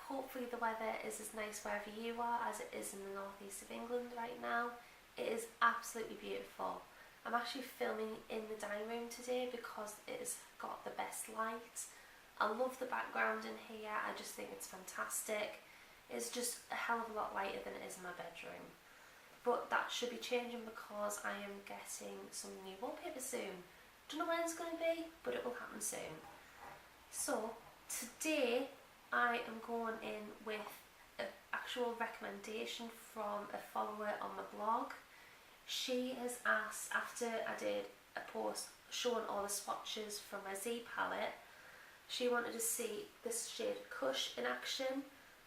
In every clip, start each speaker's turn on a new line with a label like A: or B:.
A: hopefully the weather is as nice wherever you are as it is in the northeast of England right now. It is absolutely beautiful. I'm actually filming in the dining room today because it has got the best light. I love the background in here, I just think it's fantastic. It's just a hell of a lot lighter than it is in my bedroom. But that should be changing because I am getting some new wallpaper soon. Don't know when it's going to be, but it will happen soon. So today I am going in with an actual recommendation from a follower on my blog. She has asked, after I did a post showing all the swatches from my Z palette, she wanted to see this shade Kush in action,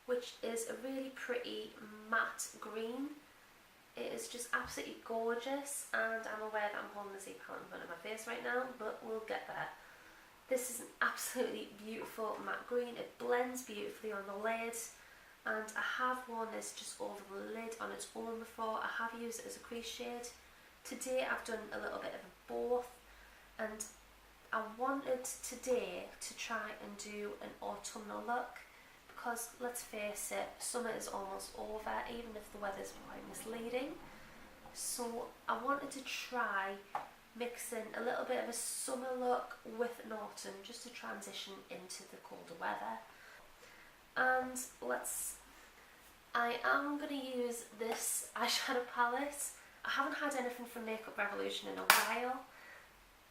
A: which is a really pretty matte green. It is just absolutely gorgeous, and I'm aware that I'm holding the Z palette in front of my face right now, but we'll get there. This is an absolutely beautiful matte green. It blends beautifully on the lid, and I have worn this just over the lid on its own before. I have used it as a crease shade. Today I've done a little bit of both, and I wanted today to try and do an autumnal look because, let's face it, summer is almost over, even if the weather's quite misleading. So I wanted to try mixing a little bit of a summer look with an autumn just to transition into the colder weather. And I am going to use this eyeshadow palette. I haven't had anything from Makeup Revolution in a while,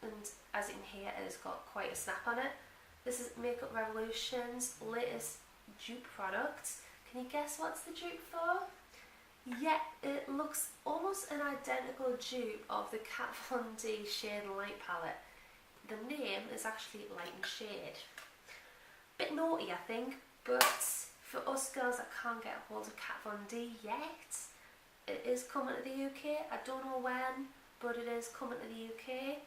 A: and as you can hear, it has got quite a snap on it. This is Makeup Revolution's latest dupe product. Can you guess what's the dupe for? Yeah, it looks almost an identical dupe of the Kat Von D Shade and Light palette. The name is actually Light and Shade. Bit naughty, I think, but for us girls that can't get a hold of Kat Von D yet, it is coming to the UK. I don't know when, but it is coming to the UK.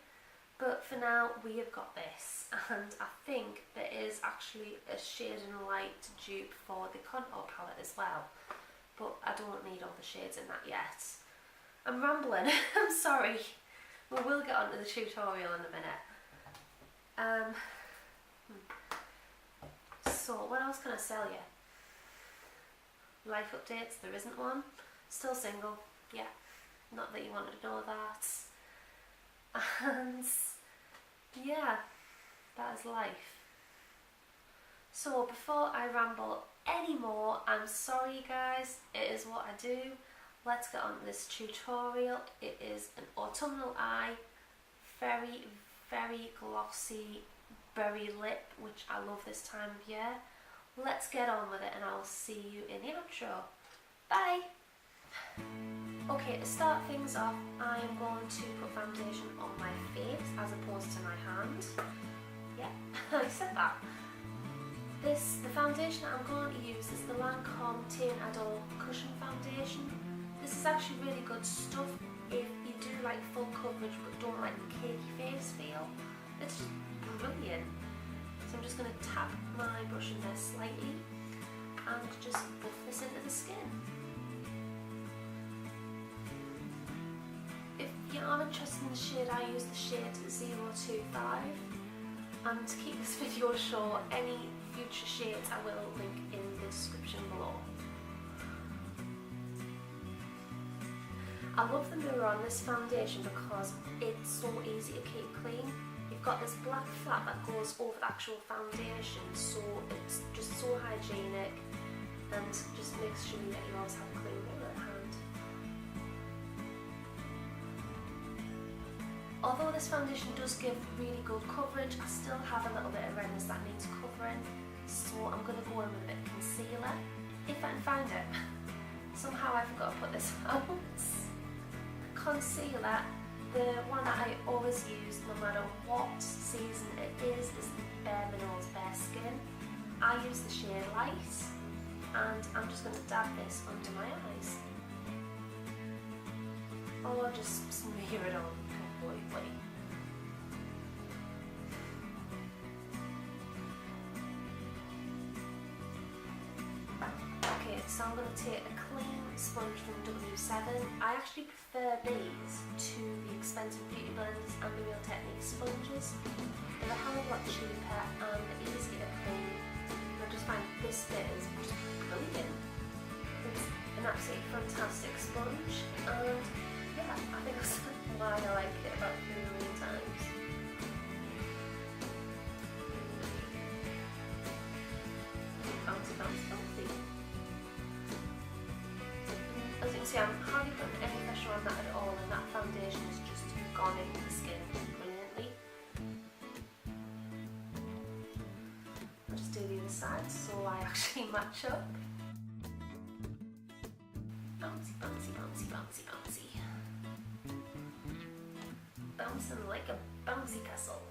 A: But for now, we have got this, and I think there is actually a Shade and Light dupe for the Contour palette as well. But I don't need all the shades in that yet. I'm rambling, I'm sorry. We will get on to the tutorial in a minute. So what else can I sell you? Life updates, there isn't one. Still single, yeah. Not that you wanted to know that. And yeah, that is life. So before I ramble anymore, I'm sorry guys, it is what I do. Let's get on to this tutorial. It is an autumnal eye, very, very glossy berry lip, which I love this time of year. Let's get on with it and I'll see you in the outro. Bye! Okay, to start things off, I am going to put foundation on my face as opposed to my hand. Yeah, I said that. The foundation that I'm going to use is the Lancome Teint Cushion Foundation. This is actually really good stuff if you do like full coverage but don't like the cakey face feel. It's just brilliant. So I'm just going to tap my brush in there slightly and just buff this into the skin. If you are interested in the shade, I use the shade 025. And to keep this video short, any future shades I will link in the description below. I love the mirror on this foundation because it's so easy to keep clean. You've got this black flap that goes over the actual foundation, so it's just so hygienic and just makes sure that you always have a clean mirror at hand. Although this foundation does give really good coverage, I still have a little bit of redness that needs covering, so I'm going to go in with a bit of concealer, if I can find it. Somehow I forgot to put this out. Concealer, the one that I always use no matter what season it is the Bare Minerals Bareskin. I use the shade Light, and I'm just going to dab this under my eyes. Or just smear it on completely. Okay, so I'm going to take a clean sponge from W7. I actually prefer these to the expensive Beauty Blenders and the Real Technique sponges. They're a hell of a lot cheaper and easier to clean. I just find this bit is just brilliant. It's an absolutely fantastic sponge, and yeah, I think that's why I like it about 3 million times. Bouncy, bouncy, bouncy. As you can see, I'm hardly putting any pressure on that at all, and that foundation has just gone into the skin brilliantly. I'll just do the other side so I actually match up. Bouncy, bouncy, bouncy, bouncy, bouncy. Bouncing like a bouncy castle.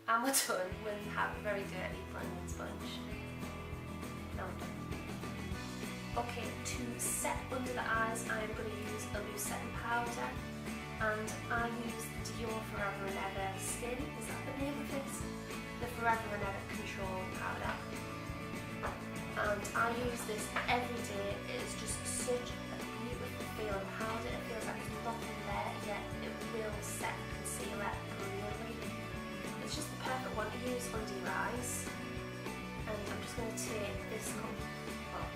A: And we're done with have a very dirty blending sponge. Now I'm done. Okay, to set under the eyes, I'm going to use a loose setting powder, and I use Dior Forever and Ever Skin. Is that the name of it? The Forever and Ever Control Powder. And I use this every day. It is just such a beautiful feeling powder. It feels like there's nothing there, yet it will set concealer brilliantly. It's just the perfect one to use under your eyes. And I'm just going to take this, well,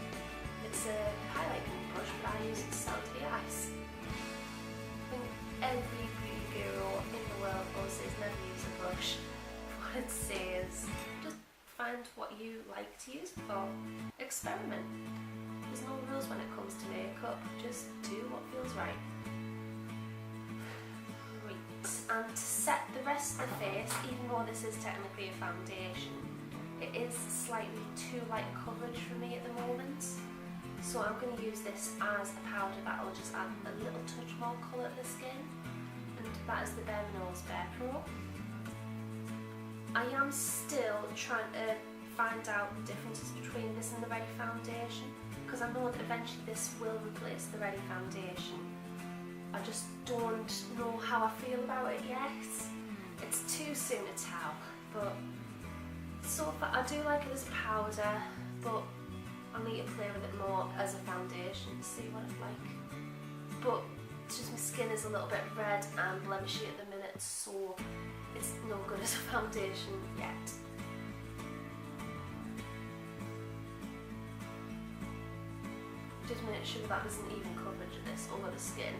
A: it's a highlighting brush, but I use it to sound the eyes. I think every beauty guru in the world always says never use a brush. What it says, just find what you like to use it for. Experiment. There's no rules when it comes to makeup, just do what feels right. And to set the rest of the face, even though this is technically a foundation, it is slightly too light coverage for me at the moment. So I'm going to use this as a powder that will just add a little touch more colour to the skin, and that is the Bare Minerals Bare Pro. I am still trying to find out the differences between this and the Ready foundation, because I know that eventually this will replace the Ready foundation. I just don't know how I feel about it yet. It's too soon to tell, but so far I do like it as a powder, but I need to play with it more as a foundation to see what it's like. But it's just my skin is a little bit red and blemishy at the minute, so it's no good as a foundation yet. Just make sure that there's an even coverage of this over the skin.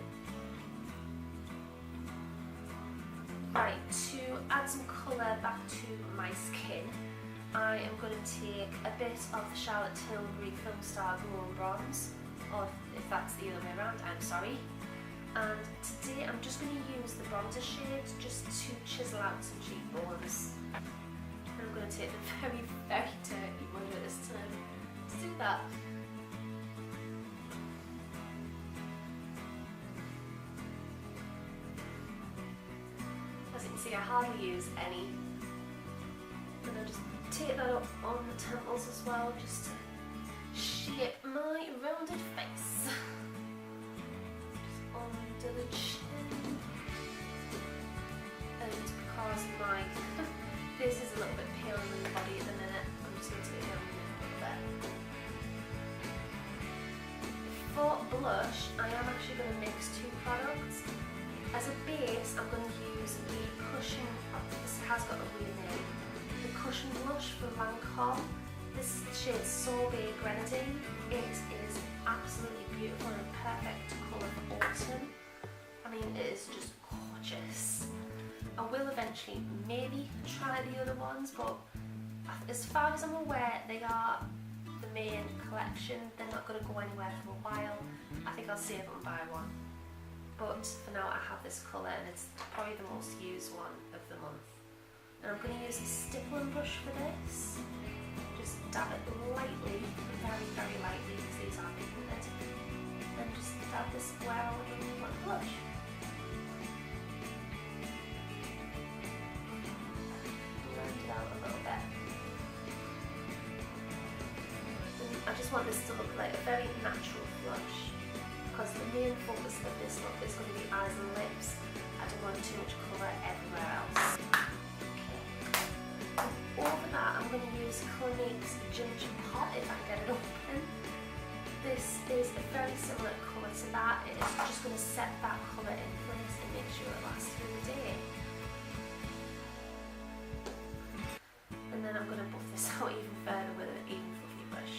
A: Right, to add some colour back to my skin, I am going to take a bit of the Charlotte Tilbury Filmstar Glow and Bronze, or if that's the other way around, I'm sorry. And today I'm just going to use the bronzer shade just to chisel out some cheekbones. And I'm going to take the very, very dirty one this time to do that. As you can see, I hardly use any. And I just take that up on the temples as well, just to shape my rounded face. Just under the chin. And because my face is a little bit paler than the body at the minute, I'm just going to take it on a little bit. For blush, I am actually going to mix two products. As a base, I'm going to use the Cushion, this has got a weird name, the Cushion Blush from Lancome. This shade Sorbet Grenadine. It is absolutely beautiful and perfect colour for autumn. I mean, it is just gorgeous. I will eventually maybe try the other ones, but as far as I'm aware, they are the main collection. They're not going to go anywhere for a while. I think I'll save them and buy one. But for now I have this colour, and it's probably the most used one of the month. And I'm going to use a stippling brush for this. Just dab it lightly, very, very lightly, because these are pigmented. And just dab this where I would really want to blush. Blend it out a little bit. And I just want this to look like a very natural blush, because the main focus of this look is going to be eyes and lips. I don't want too much colour everywhere else. Okay. Over that, I'm going to use Clinique's Ginger Pot, if I can get it open. This is a very similar colour to that. It is just going to set that colour in place and make sure it lasts through the day. then I'm going to buff this out even further with an even fluffy brush,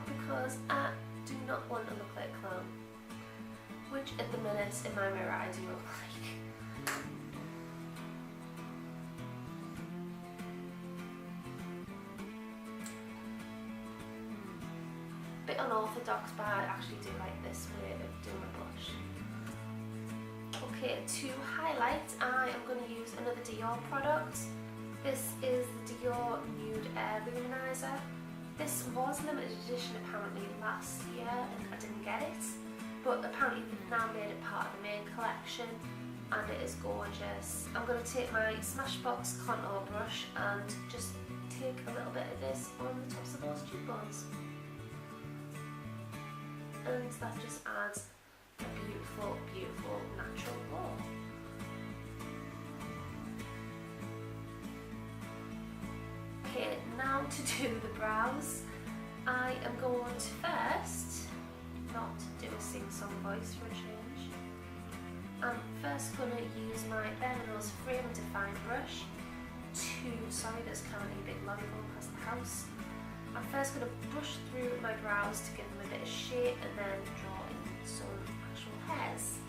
A: because I do not want to look like a clown, which at the minute in my mirror I do look like. Bit unorthodox, but I actually do like this way of doing a blush. Okay, to highlight, I am going to use another Dior product. This is the Dior Nude Luminizer. This was limited edition apparently last year and I didn't get it, but apparently they've now made it part of the main collection and it is gorgeous. I'm going to take my Smashbox contour brush and just take a little bit of this on the tops of those cheekbones. And that just adds a beautiful, beautiful natural glow. Okay, now to do the brows, I am going to first not do a sing-song voice for a change. I'm first going to use my Bare Nose Frame and Define brush to, sorry there's currently a big lorry going past the house. I'm first going to brush through my brows to give them a bit of shape and then draw in some actual hairs.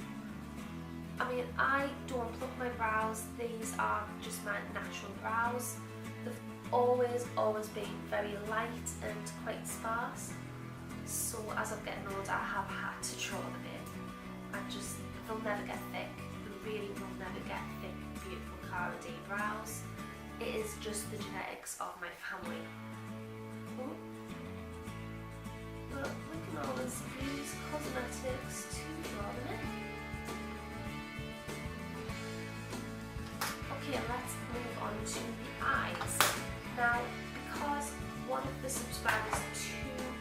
A: I mean, I don't pluck my brows, these are just my natural brows. They've always been very light and quite sparse. So as I'm getting older, I have had to draw them in. They'll never get thick. They really will never get thick, beautiful Cara D brows. It is just the genetics of my family. But we can always use cosmetics to draw them in. Okay, let's move on to the eyes. Now, because one of the subscribers to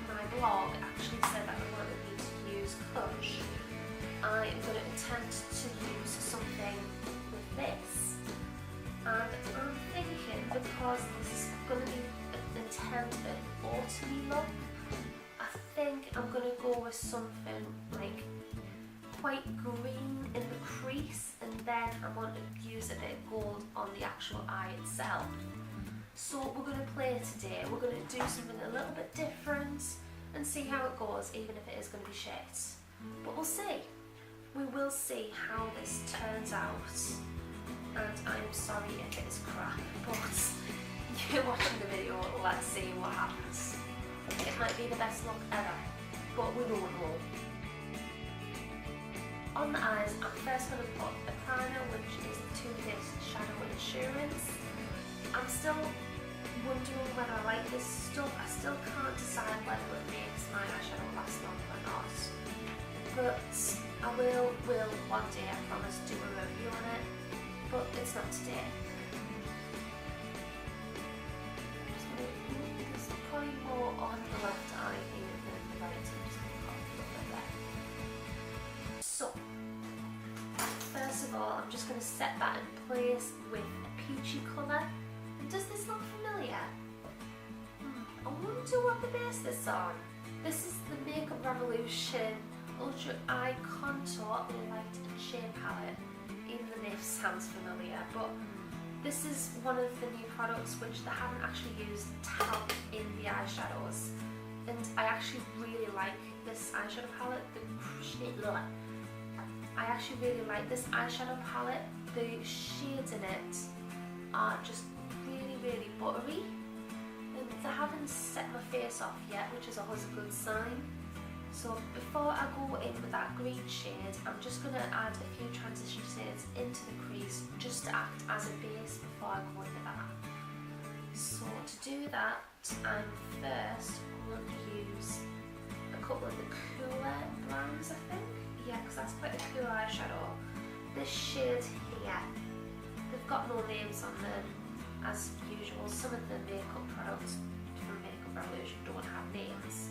A: my blog actually said that they wanted me to use Kush, I am going to attempt to use something with this. And I'm thinking, because this is going to be an intense and autumny look, I think I'm going to go with something like quite green in the crease, and then I want to use a bit of gold on the actual eye itself. So we're going to play today, we're going to do something a little bit different and see how it goes, even if it is going to be shit. But we'll see. We will see how this turns out, and I'm sorry if it is crap, but you're watching the video, let's see what happens. It might be the best look ever, but we don't know. On the eyes, I'm first going to put a primer, which is the Too Faced Shadow Insurance. I'm still wondering whether I like this stuff. I still can't decide whether it makes my eyeshadow last long or not. But I will one day, I promise, do a review on it. But it's not today. There's probably more on the left eye here than the right, so I'm just going to pop a little bit there. So, first of all, I'm just going to set that in place with a peachy colour. And does this look familiar? I wonder what they base this on. This is the Makeup Revolution Ultra Eye Contour Light and Shade Palette. Even the name sounds familiar, but this is one of the new products which they haven't actually used talc in the eyeshadows. And I actually really like this eyeshadow palette. I actually really like this eyeshadow palette. The shades in it are just really buttery. And they haven't set my face off yet, which is always a good sign. So before I go in with that green shade, I'm just going to add a few transition shades into the crease just to act as a base before I go into that. So to do that, I'm first going to use a couple of the cooler brands, I think. Yeah, because that's quite a cool eyeshadow. This shade here, they've got no names on them as usual. Some of the makeup products from Makeup Revolution don't have names.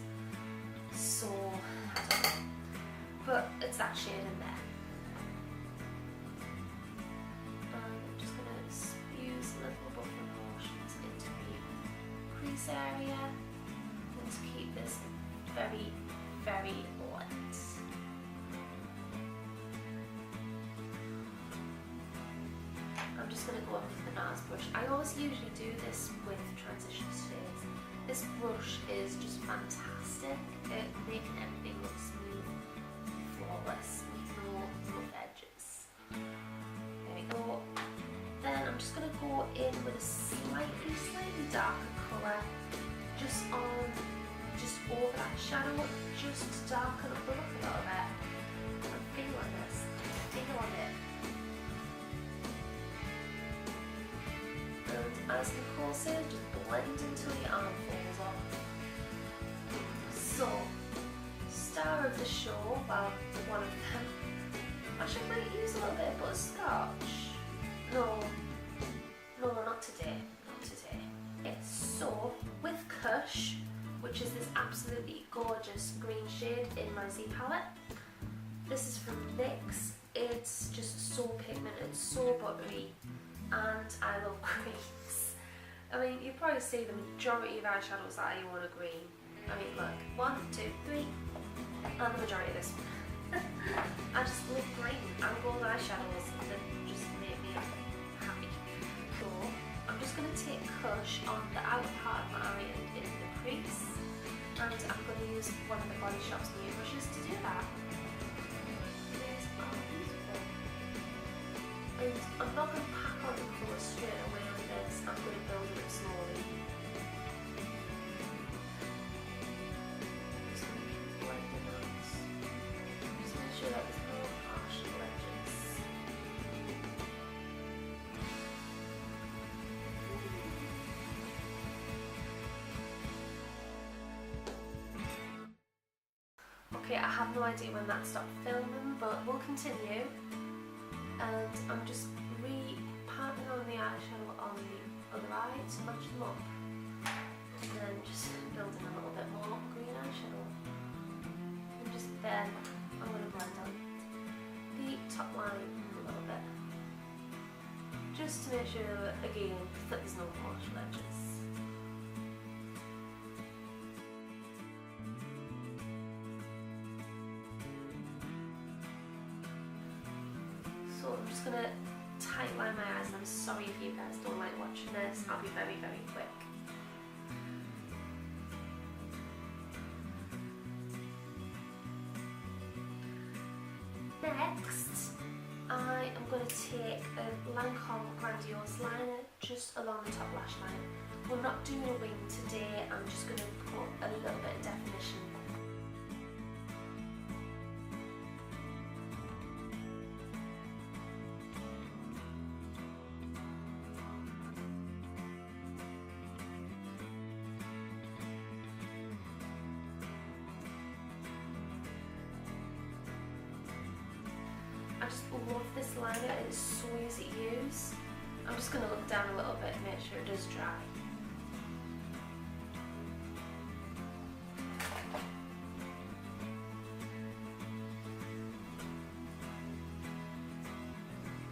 A: So, I don't know. But it's that shade in there. And I'm just going to use little buffing motions into the crease area. And to keep this very light. I'm just going to go in with the NARS brush. I always usually do this with transition shades. This brush is just fantastic at making everything look smooth, flawless, with no rough edges. There we go. Then I'm just going to go in with a slightly darker colour just over that shadow, just to darken up the look a little bit. I'm feeling this, feel on it. And as Nicole said, just blend until your arm falls off. So, star of the show, well, one of them. Actually, I might use a little bit of butterscotch. No, not today, not today. Okay, so with Kush, which is this absolutely gorgeous green shade in my Z palette. This is from NYX. It's just so pigmented, so buttery, and I love greens. I mean, you probably see the majority of eyeshadows that I own are green. I mean, look, 1, 2, 3, and the majority of this one. I just love green and gold eyeshadows that just make me happy. So, I'm just going to take Kush on the outer part of my eye and in the crease, and I'm going to use one of the Body Shop's new brushes to do that. These are beautiful. And I'm not going to pack on the colour straight away on this, I'm going to build it up slowly. Just going to keep blending out. Just make sure that there's no harsh edges. Okay, I have no idea when that stopped filming, but we'll continue. And I'm just re-patting on the eyeshadow on the other eye to match them up. And then just building a little bit more green eyeshadow. And just then I'm going to blend out the top line a little bit. Just to make sure, again, that there's no harsh edges. So I'm just going to tight line my eyes, and I'm sorry if you guys don't like watching this. I'll be very, very quick. Next, I am going to take a Lancome Grandiose liner just along the top lash line. We're not doing a wing today, I'm just going to put a little bit of definition. I just love this liner, it's so easy to use. I'm just going to look down a little bit and make sure it does dry.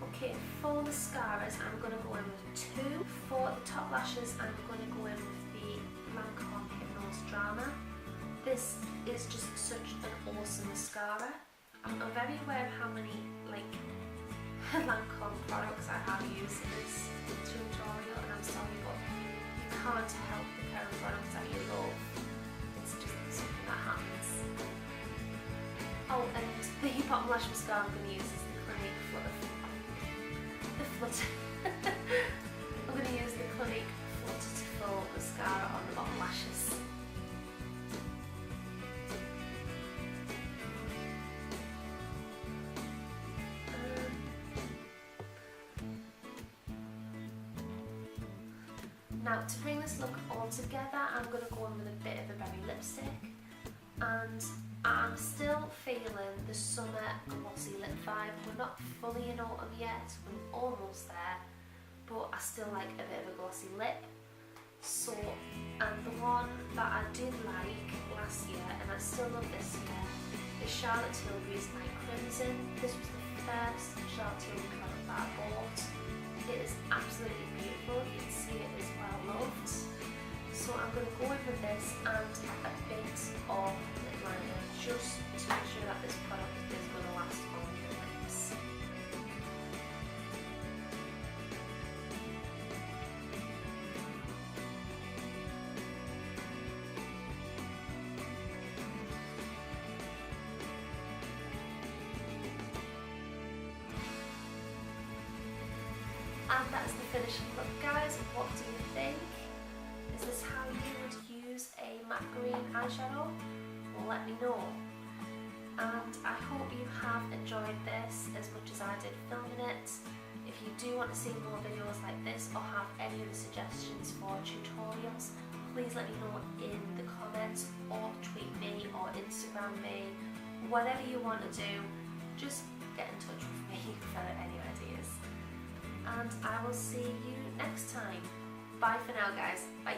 A: Okay, for mascaras I'm going to go in with 2. For the top lashes I'm going to go in with the Lancome Hypnose Drama. This is just such an awesome mascara. I'm very aware of how many Lancome products I have used in this tutorial, and I'm sorry, but you can't help the kind of products that you love. It's just something that happens. Oh, and the bottom lash mascara I'm going to use is the Clinique I'm going to use the Clinique Flutter to Full mascara on the bottom lashes. Now, to bring this look all together, I'm going to go in with a bit of a berry lipstick, and I'm still feeling the summer glossy lip vibe. We're not fully in autumn yet, we're almost there, but I still like a bit of a glossy lip. So, and the one that I did like last year, and I still love this year, is Charlotte Tilbury's Night Crimson. This was the first Charlotte Tilbury product that I bought. It is absolutely beautiful, you can see it is well loved. So I'm going to go in with this and a bit of lip liner just to make sure that this product is going to last on your lips. And that's the finishing look, guys. What do you think? Is this how you would use a matte green eyeshadow? Let me know. And I hope you have enjoyed this as much as I did filming it. If you do want to see more videos like this or have any other suggestions for tutorials, please let me know in the comments or tweet me or Instagram me. Whatever you want to do, just get in touch with me for any ideas. And I will see you next time. Bye for now, guys. Bye.